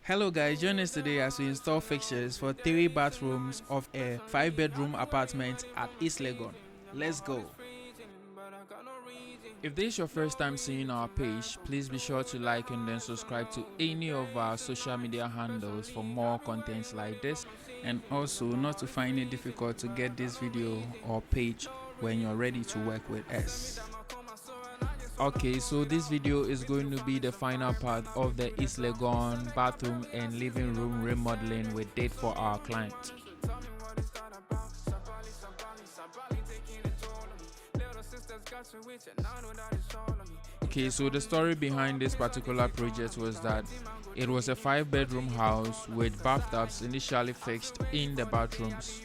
Hello guys, join us today as we install fixtures for 3 bathrooms of a 5-bedroom apartment at East Legon. Let's go! If this is your first time seeing our page, please be sure to like and then subscribe to any of our social media handles for more contents like this, and also not to find it difficult to get this video or page when you're ready to work with us. Okay, so this video is going to be the final part of the East Legon bathroom and living room remodeling we did for our client. Okay, so the story behind this particular project was that it was a 5-bedroom house with bathtubs initially fixed in the bathrooms,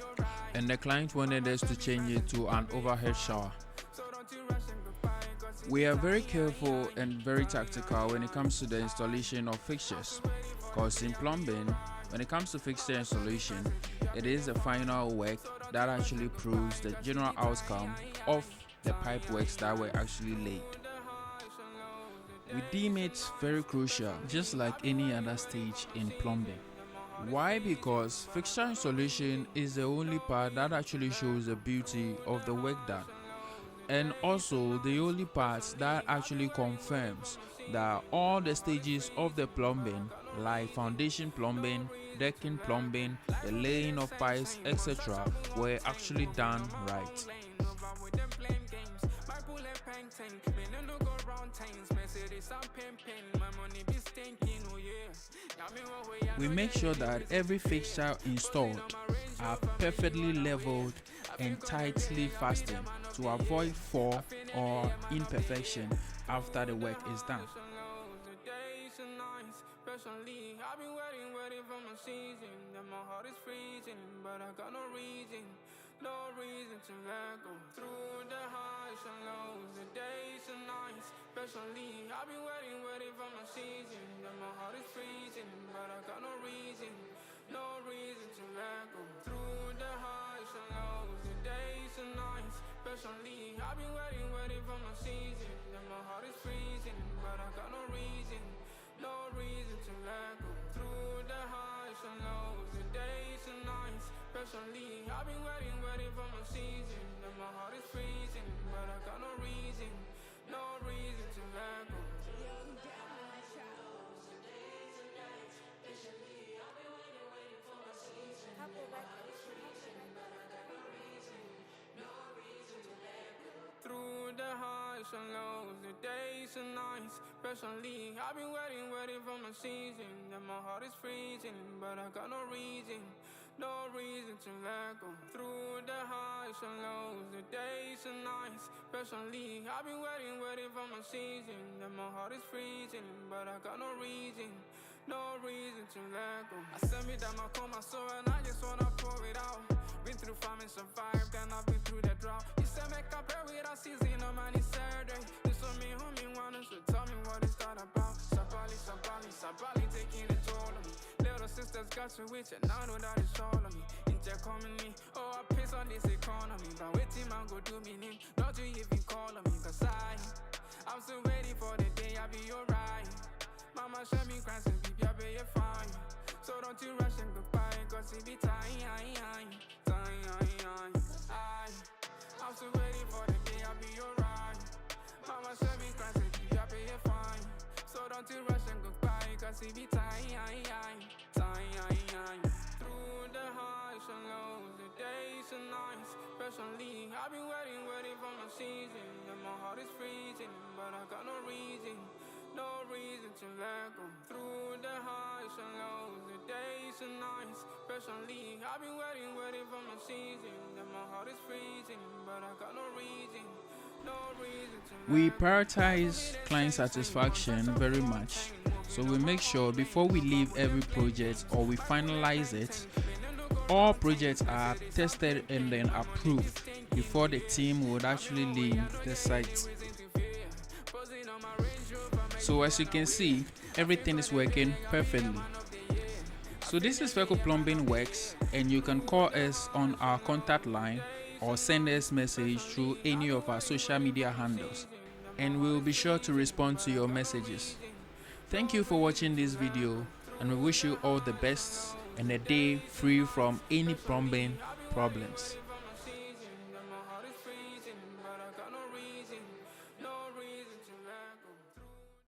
and the client wanted us to change it to an overhead shower. We are very careful and very tactical when it comes to the installation of fixtures, because in plumbing, when it comes to fixture installation, it is the final work that actually proves the general outcome of the pipe works that were actually laid. We deem it very crucial, just like any other stage in plumbing. Why? Because fixture installation is the only part that actually shows the beauty of the work done, and also the only part that actually confirms that all the stages of the plumbing, like foundation plumbing, decking plumbing, the laying of pipes, etc., were actually done right. We make sure that every fixture installed are perfectly leveled and tightly fastened to avoid fall or imperfection after the work is done. I've been waiting for my season, and my heart is freezing, but I got no reason to let go. Through the highs and lows, the days and nights, especially, I've been waiting for my season, and my heart is freezing, but I got no reason to let go. Through the highs and lows, the days and nights, especially, I've been waiting for my season, and my heart is freezing, but I got no reason to let go. Through the highs and lows, the days and nights, especially, I've been waiting for my season, and my heart is freezing, but I got no reason to let go. Through the highs and lows, the days and nights, especially, I've been waiting for my season, and my heart is freezing, but I got no reason to let go. Through the highs and lows, the days and nights, especially, I've been waiting for my season, and my heart is freezing, but I got no reason to let go. I send me down my coma, so and I just wanna pour it out. Been through famine, survived, and I've been through the drought. You said make a prayer with a season, no man, it's Saturday. This on me, homie, wanna, so tell me what it's that about. Sabali, taking the toll on me. Little sisters got you with you, now I know that it's all on me. Inject coming me, oh, I piss on this economy. But waiting, man, go do me name. Don't you even call on me, cause I'm still waiting for the day I'll be alright. Mama show me cries and baby, I bet you're fine. So don't you rush and goodbye, cause it be time. I'm still waiting for the day I'll be alright. Mama show me cries and baby, I bet you're fine. So don't you rush and goodbye, cause it be time. Through the highs and lows, the days and nights, especially, I've been waiting for my season, and my heart is freezing, but I got no reason to let go. Through the highs and lows, the days and nights, especially, I've been waiting for my season, and my heart is freezing, but I got no reason to. We prioritize client satisfaction very much, so we make sure before we leave every project or we finalize it, all projects are tested and then approved before the team would actually leave the site. So as you can see, everything is working perfectly. So this is Feco Plumbing Works, and you can call us on our contact line or send us message through any of our social media handles, and we will be sure to respond to your messages. Thank you for watching this video. and we wish you all the best and a day free from any plumbing problems.